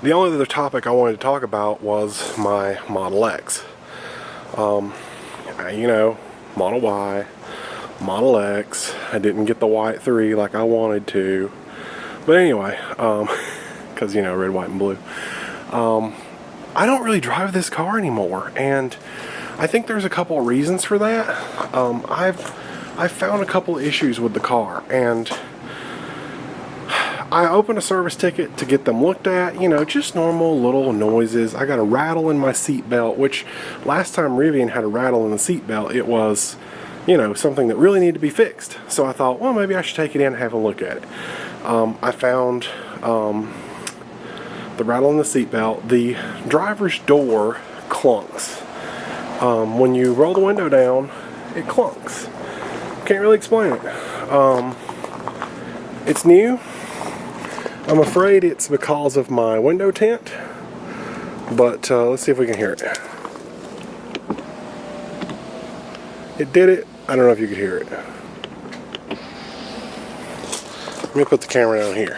The only other topic I wanted to talk about was my Model X. You know, Model Y, Model X. I didn't get the white 3 like I wanted to. But anyway, because, you know, red, white, and blue. I don't really drive this car anymore, and I think there's a couple of reasons for that. I've found a couple of issues with the car, and I opened a service ticket to get them looked at, you know, just normal little noises. I got a rattle in my seat belt, which last time Rivian had a rattle in the seat belt, it was, you know, something that really needed to be fixed. So I thought, well, maybe I should take it in and have a look at it. I found the rattle in the seat belt. The driver's door clunks. When you roll the window down, it clunks. Can't really explain it. It's new. I'm afraid it's because of my window tint, but let's see if we can hear it. It did it. I don't know if you could hear it. Let me put the camera down here.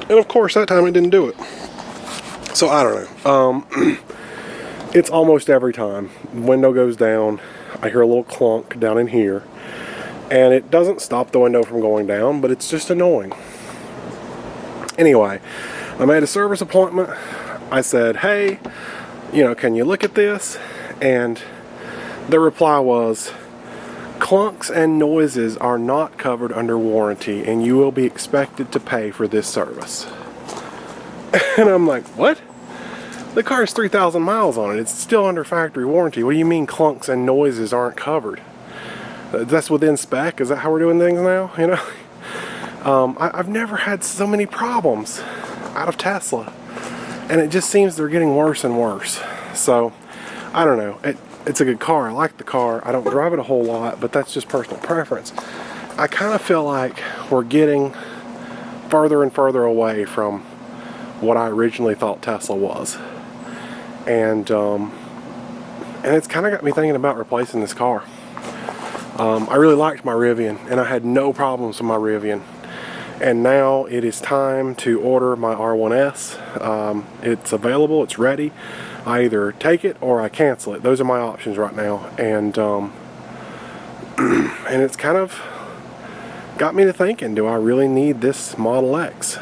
And of course, that time it didn't do it. So I don't know. It's almost every time. Window goes down, I hear a little clunk down in here, and it doesn't stop the window from going down, but it's just annoying. Anyway, I made a service appointment. I said, hey, you know, can you look at this? And the reply was, clunks and noises are not covered under warranty, and you will be expected to pay for this service. And I'm like, what? The car has 3,000 miles on it. It's still under factory warranty. What do you mean clunks and noises aren't covered? That's within spec? Is that how we're doing things now? You know? I've never had so many problems out of Tesla. And it just seems they're getting worse and worse. So, I don't know. It's a good car. I like the car. I don't drive it a whole lot, but that's just personal preference. I kind of feel like we're getting further and further away from what I originally thought Tesla was. And it's kind of got me thinking about replacing this car. I really liked my Rivian, and I had no problems with my Rivian. And now it is time to order my R1S. It's available, it's ready. I either take it or I cancel it. Those are my options right now. And and it's kind of got me to thinking, do I really need this Model X?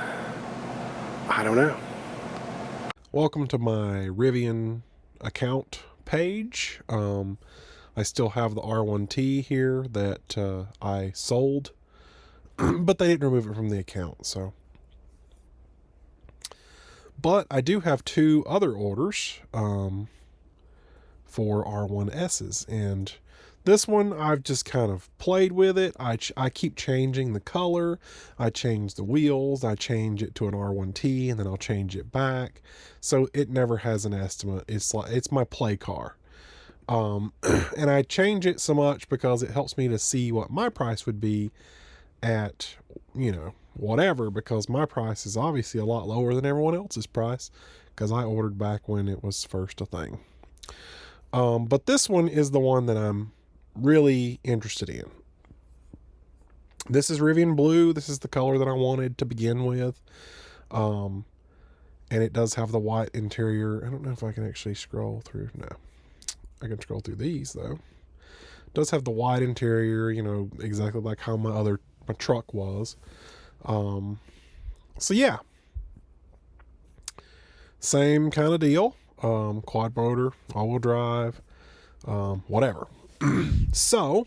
I don't know. Welcome to my Rivian account page. I still have the R1T here that I sold, but they didn't remove it from the account. So, but I do have 2 other orders for R1Ss, and this one I've just kind of played with it. I keep changing the color. I change the wheels. I change it to an R1T, and then I'll change it back. So it never has an estimate. It's my play car. And I change it so much because it helps me to see what my price would be at, you know, whatever, because my price is obviously a lot lower than everyone else's price because I ordered back when it was first a thing. But this one is the one that I'm really interested in. This is Rivian Blue. This is the color that I wanted to begin with. And it does have the white interior. I don't know if I can actually scroll through. No, I can scroll through these though. It does have the white interior, you know, exactly like how my truck was. So yeah, same kind of deal. Quad motor, all-wheel drive, whatever. So,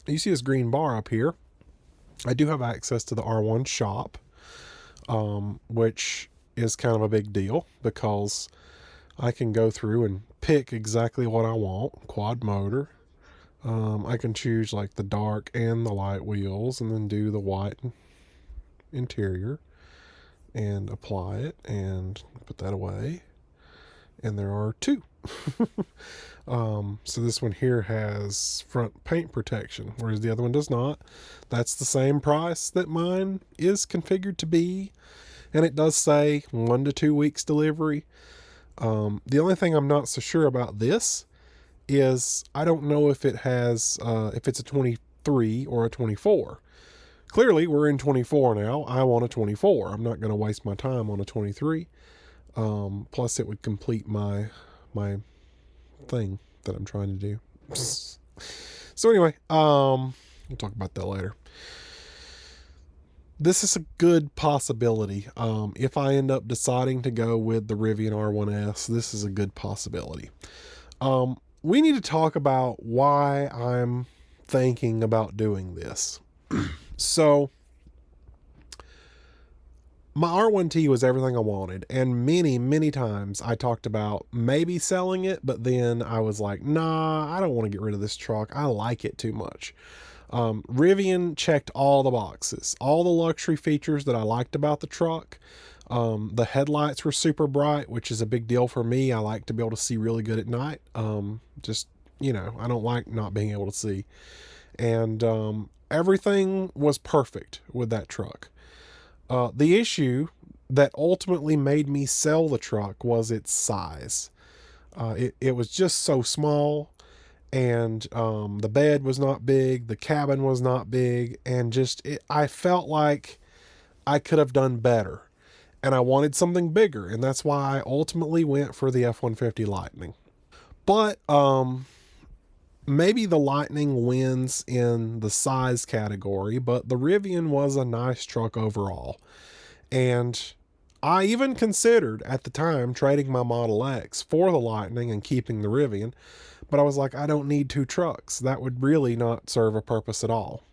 you see this green bar up here. I do have access to the R1 shop, which is kind of a big deal because I can go through and pick exactly what I want. Quad motor. I can choose like the dark and the light wheels and then do the white interior and apply it and put that away. And there are 2. So this one here has front paint protection, whereas the other one does not. That's the same price that mine is configured to be. And it does say 1 to 2 weeks delivery. The only thing I'm not so sure about this is I don't know if it has, if it's a 23 or a 24. Clearly, we're in 24 now. I want a 24. I'm not going to waste my time on a 23. Plus, it would complete my thing that I'm trying to do. So anyway, we'll talk about that later. This is a good possibility. If I end up deciding to go with the Rivian R1S, this is a good possibility. We need to talk about why I'm thinking about doing this. So, my R1T was everything I wanted, and many times I talked about maybe selling it, but then I was like, nah, I don't want to get rid of this truck. I like it too much. Rivian checked all the boxes, all the luxury features that I liked about the truck. The headlights were super bright, which is a big deal for me. I like to be able to see really good at night. Just, I don't like not being able to see. And everything was perfect with that truck. The issue that ultimately made me sell the truck was its size. It was just so small, and the bed was not big, the cabin was not big, and I felt like I could have done better. And I wanted something bigger, and that's why I ultimately went for the F-150 Lightning. But maybe the Lightning wins in the size category, but the Rivian was a nice truck overall. And I even considered at the time trading my Model X for the Lightning and keeping the Rivian, but I was like, I don't need two trucks. That would really not serve a purpose at all.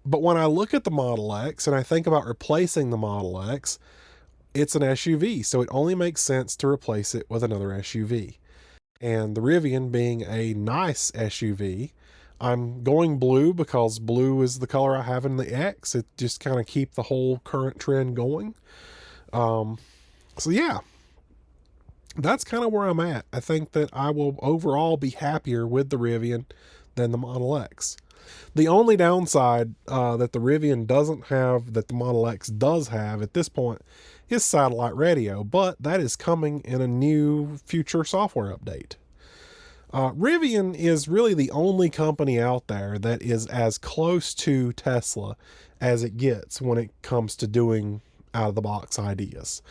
But when I look at the Model X and I think about replacing the Model X, it's an SUV, so it only makes sense to replace it with another SUV. And the Rivian being a nice SUV, I'm going blue because blue is the color I have in the X. It just kind of keep the whole current trend going. So yeah, that's kind of where I'm at. I think that I will overall be happier with the Rivian than the Model X. The only downside that the Rivian doesn't have that the Model X does have at this point is satellite radio, but that is coming in a new future software update. Rivian is really the only company out there that is as close to Tesla as it gets when it comes to doing out-of-the-box ideas.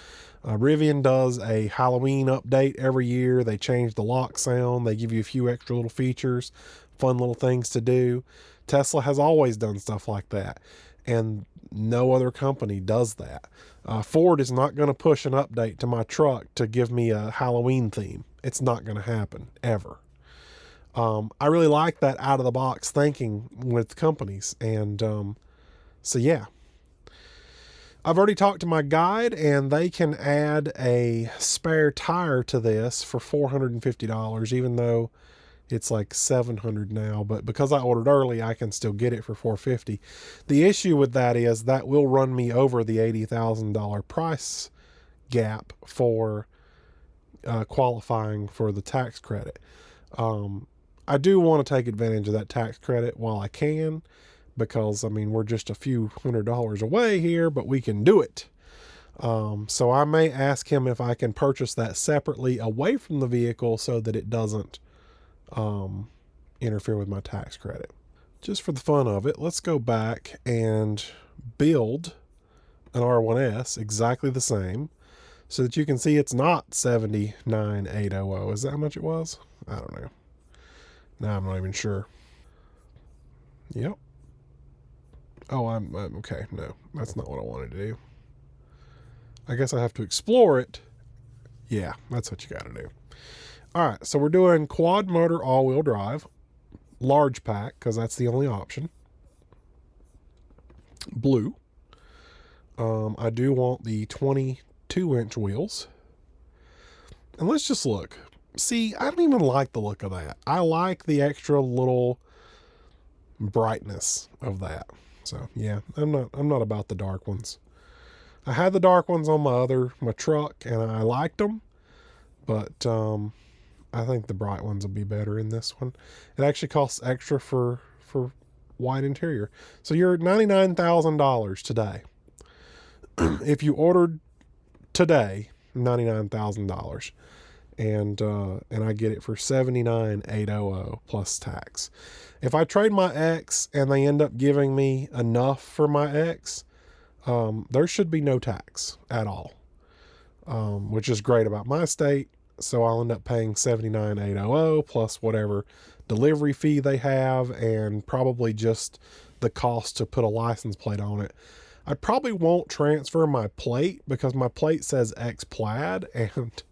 Rivian does a Halloween update every year. They change the lock sound. They give you a few extra little features, fun little things to do. Tesla has always done stuff like that, and no other company does that. Ford is not going to push an update to my truck to give me a Halloween theme. It's not going to happen, ever. I really like that out-of-the-box thinking with companies, and so yeah. I've already talked to my guide, and they can add a spare tire to this for $450, even though it's like $700 now. But because I ordered early, I can still get it for $450. The issue with that is that will run me over the $80,000 price gap for qualifying for the tax credit. I do want to take advantage of that tax credit while I can, because we're just a few $100s away here, but we can do it. So I may ask him if I can purchase that separately away from the vehicle so that it doesn't interfere with my tax credit. Just for the fun of it, let's go back and build an R1S exactly the same so that you can see it's not 79,800. Is that how much it was? I don't know. Now I'm not even sure. Yep. Oh, I'm okay. No, that's not what I wanted to do. I guess I have to explore it. Yeah, that's what you got to do. All right, so we're doing quad motor all-wheel drive, large pack, because that's the only option. Blue. I do want the 22-inch wheels. And let's just look. See, I don't even like the look of that. I like the extra little brightness of that. So yeah, I'm not about the dark ones. I had the dark ones on my truck, and I liked them, but I think the bright ones will be better in this one. It actually costs extra for white interior. So you're at $99,000 today. If you ordered today, $99,000. and I get it for $79,800 plus tax. If I trade my X and they end up giving me enough for my X, there should be no tax at all, which is great about my state. So I'll end up paying $79,800 plus whatever delivery fee they have, and probably just the cost to put a license plate on it. I probably won't transfer my plate because my plate says X Plaid, and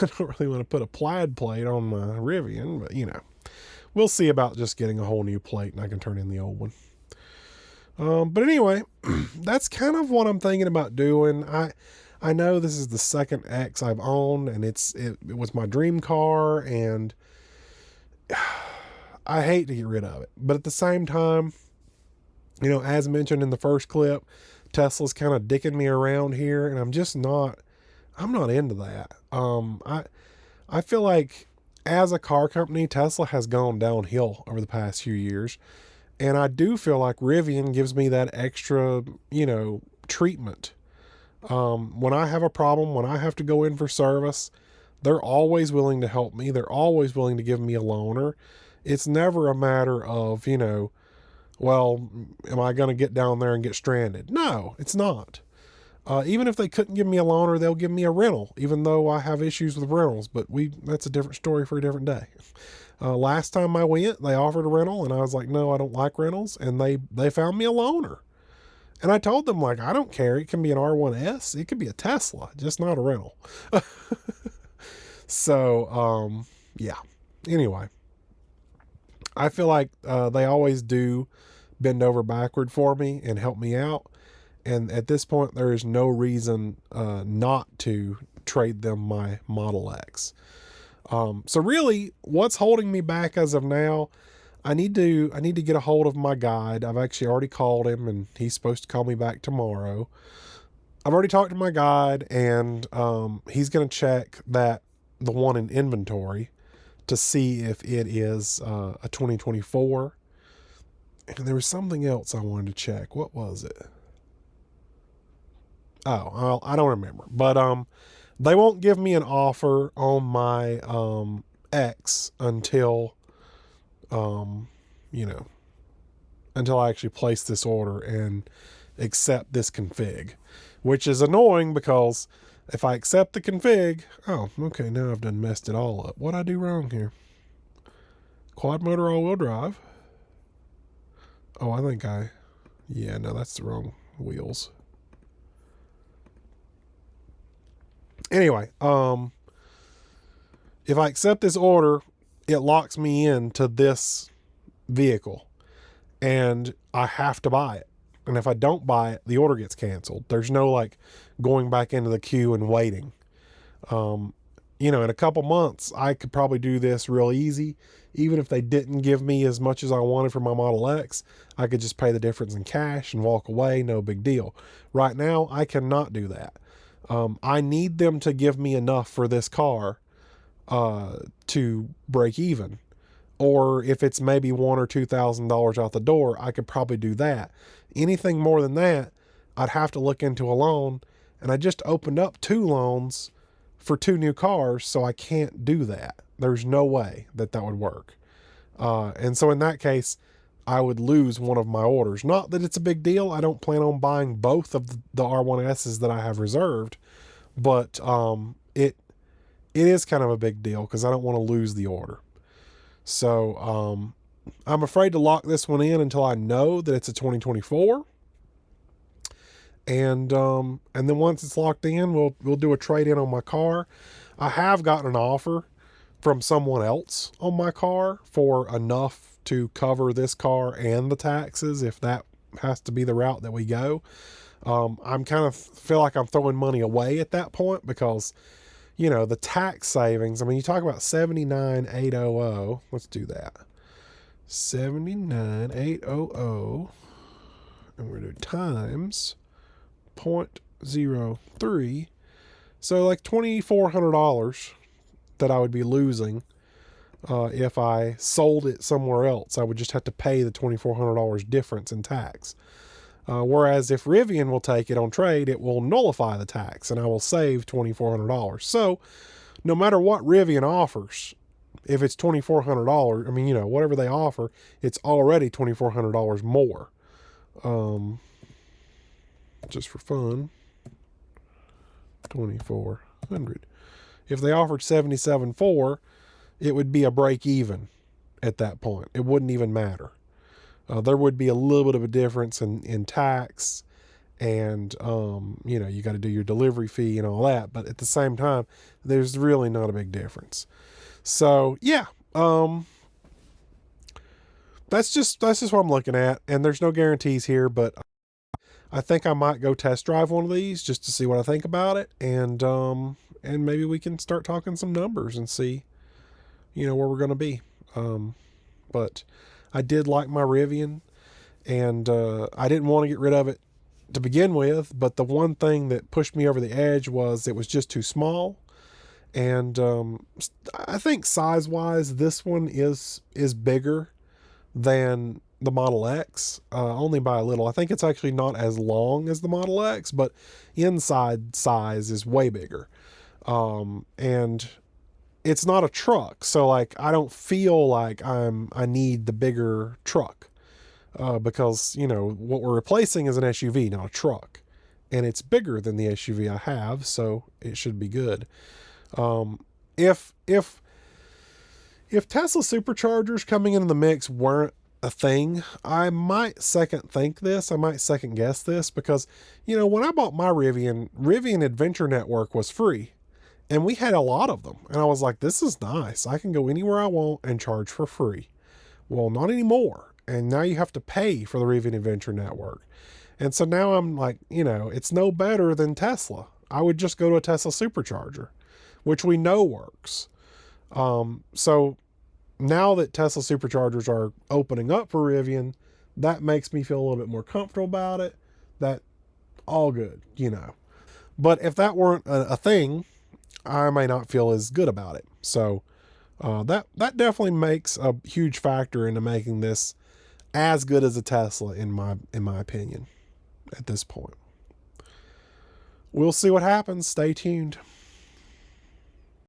I don't really want to put a Plaid plate on my Rivian, but you know, we'll see about just getting a whole new plate and I can turn in the old one. But anyway, that's kind of what I'm thinking about doing. I know this is the second X I've owned, and it was my dream car, and I hate to get rid of it. But at the same time, you know, as mentioned in the first clip, Tesla's kind of dicking me around here, and I'm not into that. I feel like as a car company, Tesla has gone downhill over the past few years. And I do feel like Rivian gives me that extra, you know, treatment. When I have a problem, when I have to go in for service, they're always willing to help me. They're always willing to give me a loaner. It's never a matter of, you know, well, am I going to get down there and get stranded? No, it's not. Even if they couldn't give me a loaner, they'll give me a rental, even though I have issues with rentals, but that's a different story for a different day. Last time I went, they offered a rental, and I was like, no, I don't like rentals, and they found me a loaner. And I told them, like, I don't care. It can be an R1S. It could be a Tesla, just not a rental. So, yeah. Anyway, I feel like they always do bend over backward for me and help me out. And at this point, there is no reason not to trade them my Model X. So really, what's holding me back as of now, I need to get a hold of my guide. I've actually already called him, and he's supposed to call me back tomorrow. I've already talked to my guide, and he's going to check the one in inventory to see if it is a 2024. And there was something else I wanted to check. What was it? Oh, well, I don't remember. But they won't give me an offer on my X until until I actually place this order and accept this config, which is annoying because if I accept the config, oh, okay, now I've done messed it all up. What'd I do wrong here? Quad motor all-wheel drive. Oh, yeah, no, that's the wrong wheels. Anyway, if I accept this order, it locks me into this vehicle, and I have to buy it. And if I don't buy it, the order gets canceled. There's no like going back into the queue and waiting. In a couple months, I could probably do this real easy. Even if they didn't give me as much as I wanted for my Model X, I could just pay the difference in cash and walk away. No big deal. Right now, I cannot do that. I need them to give me enough for this car to break even. Or if it's maybe $1,000 or $2,000 out the door, I could probably do that. Anything more than that, I'd have to look into a loan. And I just opened up 2 loans for 2 new cars, so I can't do that. There's no way that would work. And so in that case, I would lose one of my orders. Not that it's a big deal. I don't plan on buying both of the R1Ss that I have reserved, but it is kind of a big deal because I don't want to lose the order. So I'm afraid to lock this one in until I know that it's a 2024. And then once it's locked in, we'll do a trade-in on my car. I have gotten an offer from someone else on my car for enough to cover this car and the taxes, if that has to be the route that we go. I'm kind of feel like I'm throwing money away at that point because, the tax savings, I mean, you talk about 79,800. Let's do that. 79,800. And we're going to do times 0.03. So like $2,400 that I would be losing if I sold it somewhere else. I would just have to pay the $2,400 difference in tax. Whereas if Rivian will take it on trade, it will nullify the tax and I will save $2,400. So no matter what Rivian offers, if it's $2,400, I mean, you know, whatever they offer, it's already $2,400 more. Just for fun, 2,400. If they offered 77.4, it would be a break even at that point. It wouldn't even matter. There would be a little bit of a difference in tax, and you know, you got to do your delivery fee and all that, but at the same time, there's really not a big difference. So yeah, that's just what I'm looking at, and there's no guarantees here, but I think I might go test drive one of these just to see what I think about it, and maybe we can start talking some numbers and see, you know, where we're going to be. But I did like my Rivian, and I didn't want to get rid of it to begin with, but the one thing that pushed me over the edge was it was just too small. And I think size-wise, this one is bigger than the Model X, only by a little. I think it's actually not as long as the Model X, but inside size is way bigger. And it's not a truck, so like I don't feel like I need the bigger truck, because you know what we're replacing is an SUV, not a truck, and it's bigger than the SUV I have, so it should be good. If Tesla superchargers coming into the mix weren't a thing, I might second guess this, because you know, when I bought my Rivian Adventure Network was free, and we had a lot of them, and I was like, this is nice, I can go anywhere I want and charge for free. Well, not anymore, and now you have to pay for the Rivian Adventure Network. And so now I'm like, you know, it's no better than Tesla. I would just go to a Tesla supercharger, which we know works. So now that Tesla superchargers are opening up for Rivian, that makes me feel a little bit more comfortable about it. That all good, you know. But if that weren't a thing, I may not feel as good about it. So that definitely makes a huge factor into making this as good as a Tesla in my opinion at this point. We'll see what happens. Stay tuned.